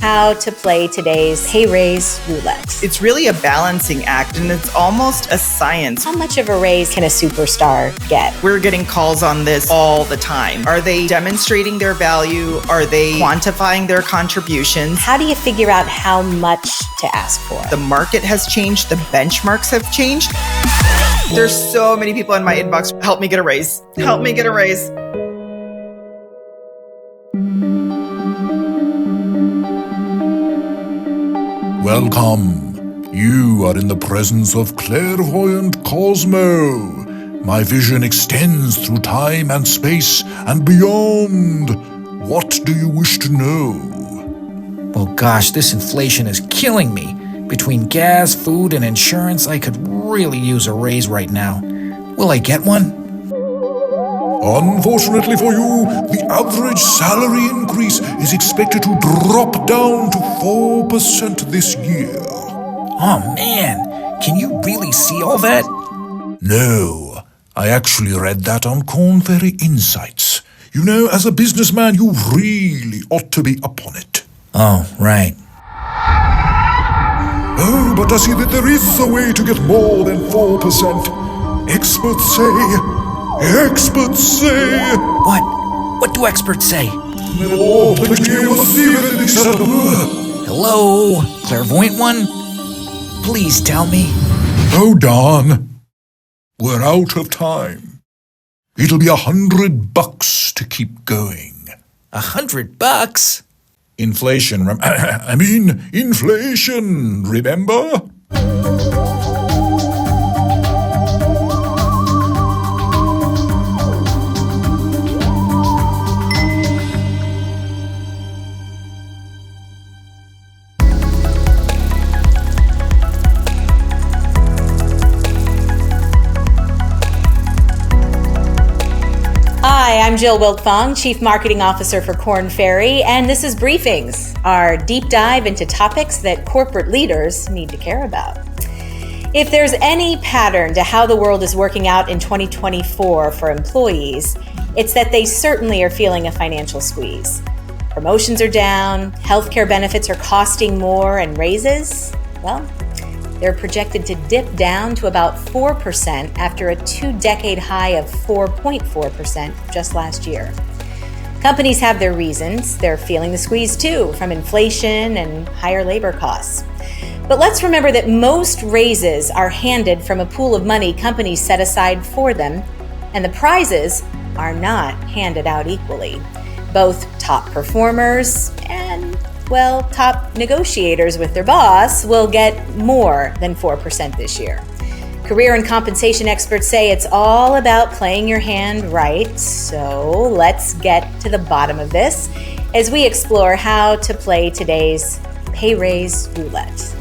how to play today's pay raise roulette. It's really a balancing act, and it's almost a science. How much of a raise can a superstar get? We're getting calls on this all the time. Are they demonstrating their value? Are they quantifying their contributions? How do you figure out how much to ask for? The market has changed. The benchmarks have changed. There's so many people in my inbox. Help me get a raise. Help me get a raise. Welcome. You are in the presence of clairvoyant Cosmo. My vision extends through time and space and beyond. What do you wish to know? Well, gosh, this inflation is killing me. Between gas, food, and insurance, I could really use a raise right now. Will I get one? Unfortunately for you, the average salary increase is expected to drop down to 4% this year. Oh man, can you really see all that? No, I actually read that on Korn Ferry Insights. You know, as a businessman, you really ought to be up on it. Oh, right. Oh, but I see that there is a way to get more than 4%. Experts say... What do experts say? Hello? Hello? Clairvoyant one? Please tell me. Oh, darn. We're out of time. It'll be $100 to keep going. $100? Inflation, inflation, remember? Hi, I'm Jill Wiltfong, Chief Marketing Officer for Korn Ferry, and this is Briefings, our deep dive into topics that corporate leaders need to care about. If there's any pattern to how the world is working out in 2024 for employees, it's that they certainly are feeling a financial squeeze. Promotions are down, healthcare benefits are costing more, and raises, well, they're projected to dip down to about 4% after a two-decade high of 4.4% just last year. Companies have their reasons. They're feeling the squeeze too, from inflation and higher labor costs. But let's remember that most raises are handed from a pool of money companies set aside for them, and the prizes are not handed out equally. Both top performers and top negotiators with their boss will get more than 4% this year. Career and compensation experts say it's all about playing your hand right. So let's get to the bottom of this as we explore how to play today's pay raise roulette.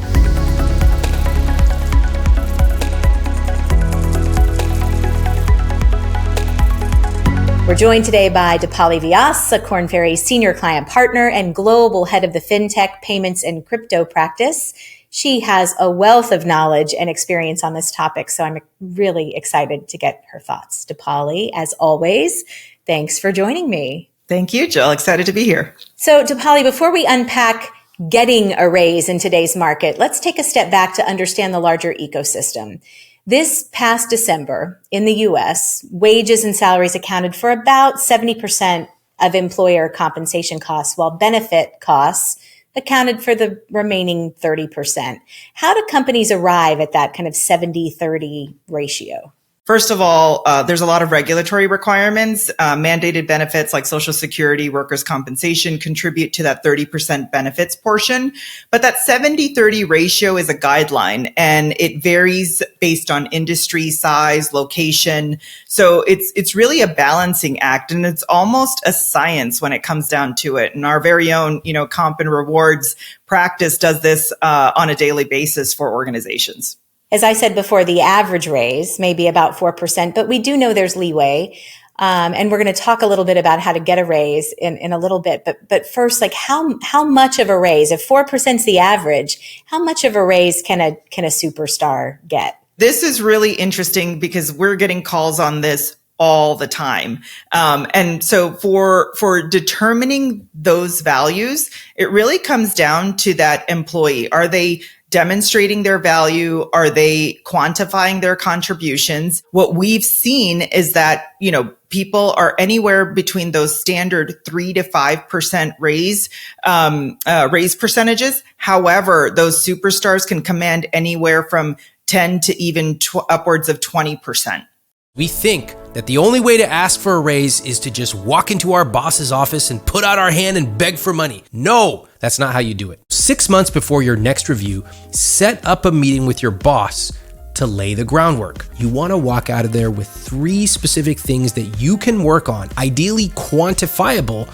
We're joined today by Dipali Vyas, a Korn Ferry Senior Client Partner and Global Head of the FinTech, Payments, and Crypto Practice. She has a wealth of knowledge and experience on this topic, so I'm really excited to get her thoughts. Dipali, as always, thanks for joining me. Thank you, Jill. Excited to be here. So, Dipali, before we unpack getting a raise in today's market, let's take a step back to understand the larger ecosystem. This past December in the U.S., wages and salaries accounted for about 70% of employer compensation costs, while benefit costs accounted for the remaining 30%. How do companies arrive at that kind of 70-30 ratio? First of all, there's a lot of regulatory requirements. Mandated benefits like Social Security, workers' compensation contribute to that 30% benefits portion. But that 70-30 ratio is a guideline, and it varies based on industry, size, location. So it's really a balancing act, and it's almost a science when it comes down to it. And our very own, comp and rewards practice does this on a daily basis for organizations. As I said before, the average raise may be about 4%, but we do know there's leeway. And we're going to talk a little bit about how to get a raise in a little bit. But first, how much of a raise? If 4% is the average, how much of a raise can a superstar get? This is really interesting because we're getting calls on this all the time. And so for determining those values, it really comes down to that employee. Are they demonstrating their value? Are they quantifying their contributions? What we've seen is that, people are anywhere between those standard 3 to 5% raise percentages. However, those superstars can command anywhere from 10 to even upwards of 20%. We think that the only way to ask for a raise is to just walk into our boss's office and put out our hand and beg for money. No, that's not how you do it. 6 months before your next review, set up a meeting with your boss to lay the groundwork. You want to walk out of there with 3 specific things that you can work on, ideally quantifiable,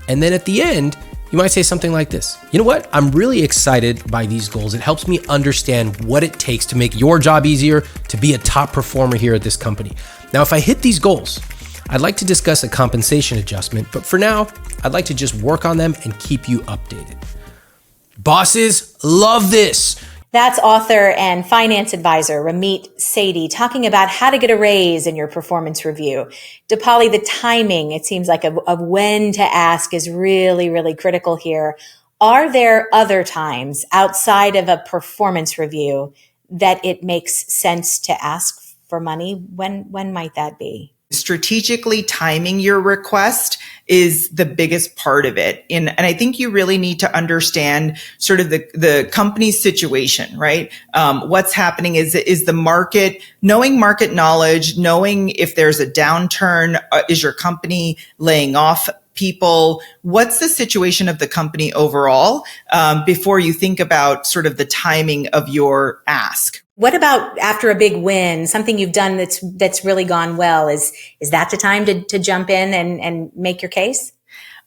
and then at the end, you might say something like this. You know what? I'm really excited by these goals. It helps me understand what it takes to make your job easier, to be a top performer here at this company. Now, if I hit these goals, I'd like to discuss a compensation adjustment, but for now, I'd like to just work on them and keep you updated. Bosses love this. That's author and finance advisor Ramit Sethi talking about how to get a raise in your performance review. Dipali, the timing, it seems like, of when to ask is really, really critical here. Are there other times outside of a performance review that it makes sense to ask for money? When might that be? Strategically timing your request is the biggest part of it. And I think you really need to understand sort of the company's situation, right? What's happening is the market, knowing market knowledge, knowing if there's a downturn, is your company laying off people? What's the situation of the company overall, before you think about sort of the timing of your ask? What about after a big win, something you've done that's really gone well? Is that the time to jump in and make your case?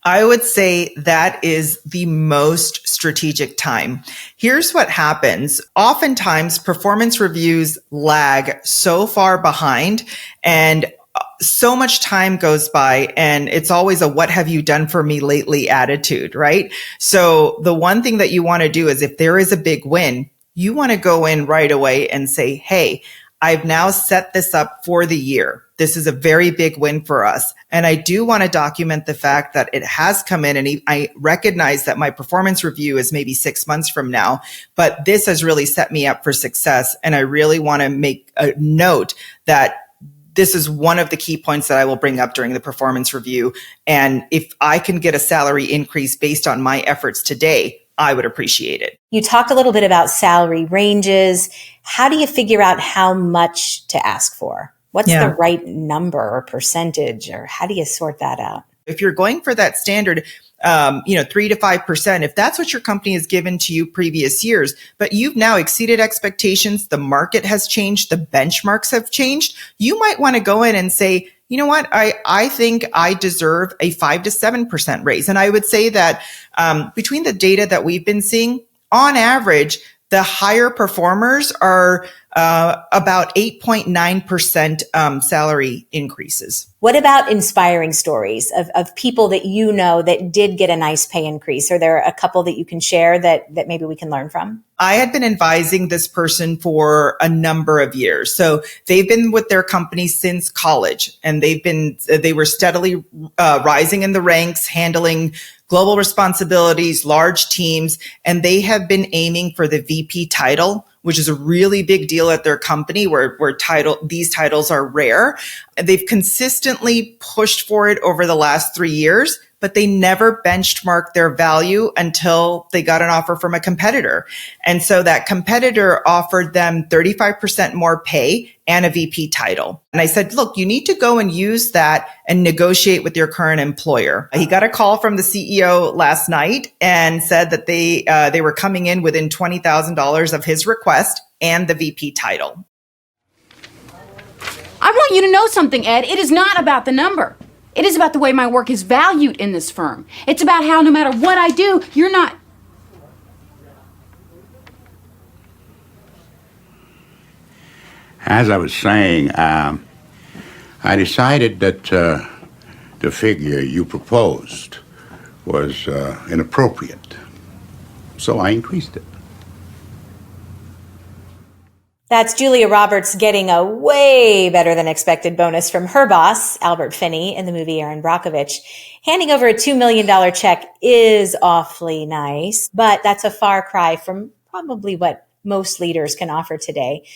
I would say that is the most strategic time. Here's what happens. Oftentimes, performance reviews lag so far behind, and so much time goes by, and it's always a "what have you done for me lately" attitude, right? So the one thing that you want to do is, if there is a big win, you want to go in right away and say, "Hey, I've now set this up for the year. This is a very big win for us. And I do want to document the fact that it has come in, and I recognize that my performance review is maybe 6 months from now, but this has really set me up for success. And I really want to make a note that this is one of the key points that I will bring up during the performance review. And if I can get a salary increase based on my efforts today, I would appreciate it." You talked a little bit about salary ranges. How do you figure out how much to ask for? What's the right number or percentage, or how do you sort that out? If you're going for that standard, 3 to 5%, if that's what your company has given to you previous years, but you've now exceeded expectations, the market has changed, the benchmarks have changed, you might want to go in and say, "You know what? I think I deserve a 5 to 7% raise." And I would say that between the data that we've been seeing, on average, the higher performers are about 8.9% salary increases. What about inspiring stories of people that you know that did get a nice pay increase? Are there a couple that you can share that maybe we can learn from? I had been advising this person for a number of years. So they've been with their company since college, and they were steadily rising in the ranks, handling global responsibilities, large teams, and they have been aiming for the VP title, which is a really big deal at their company where these titles are rare. They've consistently pushed for it over the last 3 years, but they never benchmarked their value until they got an offer from a competitor. And so that competitor offered them 35% more pay and a VP title. And I said, "Look, you need to go and use that and negotiate with your current employer." He got a call from the CEO last night and said that they were coming in within $20,000 of his request and the VP title. I want you to know something, Ed. It is not about the number. It is about the way my work is valued in this firm. It's about how no matter what I do, you're not... As I was saying, I decided that the figure you proposed was inappropriate, so I increased it. That's Julia Roberts getting a way better than expected bonus from her boss, Albert Finney, in the movie Erin Brockovich. Handing over a $2 million check is awfully nice, but that's a far cry from probably what most leaders can offer today.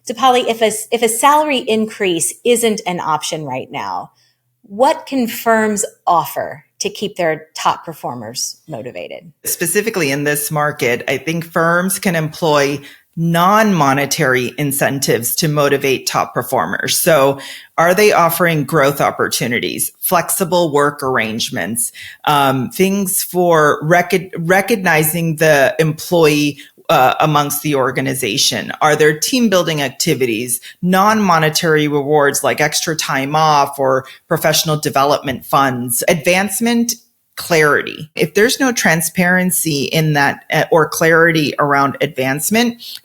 So, Polly, if a salary increase isn't an option right now, what can firms offer to keep their top performers motivated? Specifically in this market, I think firms can employ non-monetary incentives to motivate top performers. So are they offering growth opportunities, flexible work arrangements, things for recognizing the employee amongst the organization? Are there team building activities, non-monetary rewards like extra time off or professional development funds, advancement, clarity? If there's no transparency in that or clarity around advancement,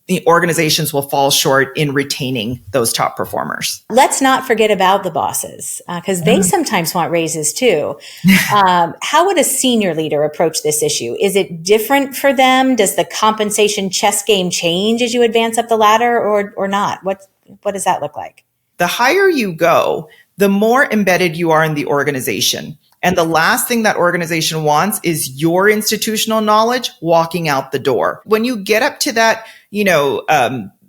the organizations will fall short in retaining those top performers. Let's not forget about the bosses, because they sometimes want raises too. How would a senior leader approach this issue? Is it different for them? Does the compensation chess game change as you advance up the ladder or not? What does that look like? The higher you go, the more embedded you are in the organization. And the last thing that organization wants is your institutional knowledge walking out the door. When you get up to that,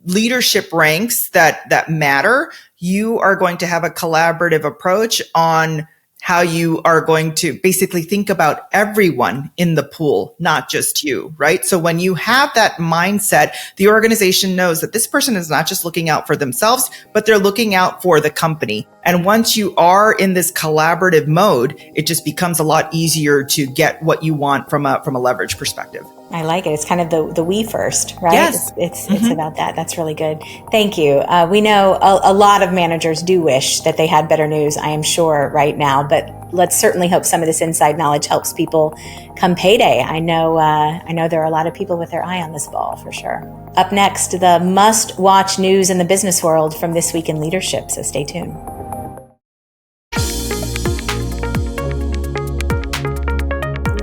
leadership ranks that matter, you are going to have a collaborative approach on how you are going to basically think about everyone in the pool, not just you, right? So when you have that mindset, the organization knows that this person is not just looking out for themselves, but they're looking out for the company. And once you are in this collaborative mode, it just becomes a lot easier to get what you want from a leverage perspective. I like it. It's kind of the we first, right? Yes. It's about that. That's really good. Thank you. We know a lot of managers do wish that they had better news, I am sure, right now, but let's certainly hope some of this inside knowledge helps people come payday. I know there are a lot of people with their eye on this ball for sure. Up next, the must-watch news in the business world from This Week in Leadership, so stay tuned.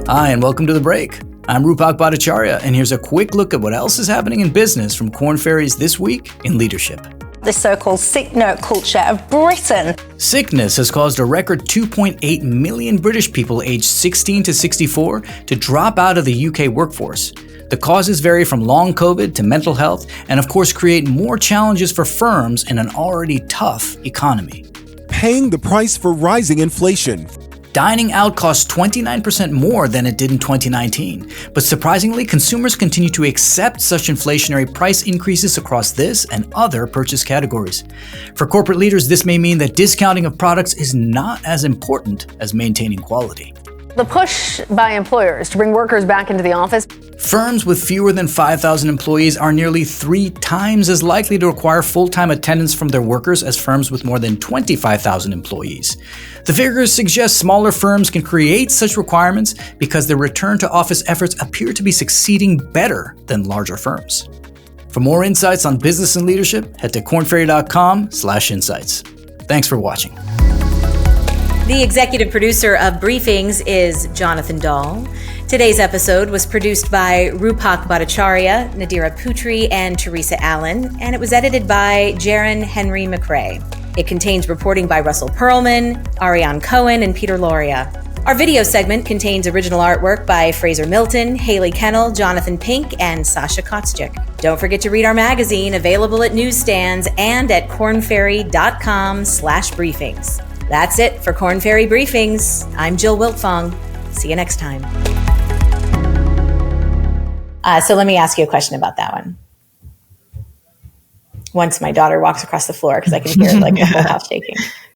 Hi, and welcome to The Break. I'm Rupak Bhattacharya, and here's a quick look at what else is happening in business from Korn Ferry's This Week in Leadership. The so-called sick note culture of Britain. Sickness has caused a record 2.8 million British people aged 16 to 64 to drop out of the UK workforce. The causes vary from long COVID to mental health, and of course create more challenges for firms in an already tough economy. Paying the price for rising inflation. Dining out costs 29% more than it did in 2019, but surprisingly, consumers continue to accept such inflationary price increases across this and other purchase categories. For corporate leaders, this may mean that discounting of products is not as important as maintaining quality. The push by employers to bring workers back into the office. Firms with fewer than 5,000 employees are nearly 3 times as likely to require full-time attendance from their workers as firms with more than 25,000 employees. The figures suggest smaller firms can create such requirements because their return to office efforts appear to be succeeding better than larger firms. For more insights on business and leadership, head to kornferry.com/insights. Thanks for watching. The executive producer of Briefings is Jonathan Dahl. Today's episode was produced by Rupak Bhattacharya, Nadira Putri, and Teresa Allen, and it was edited by Jaron Henry McRae. It contains reporting by Russell Perlman, Ariane Cohen, and Peter Loria. Our video segment contains original artwork by Fraser Milton, Haley Kennel, Jonathan Pink, and Sasha Kotschik. Don't forget to read our magazine, available at newsstands and at kornferry.com/briefings. That's it for Korn Ferry Briefings. I'm Jill Wiltfong. See you next time. So let me ask you a question about that one. Once my daughter walks across the floor, because I can hear like the whole house shaking.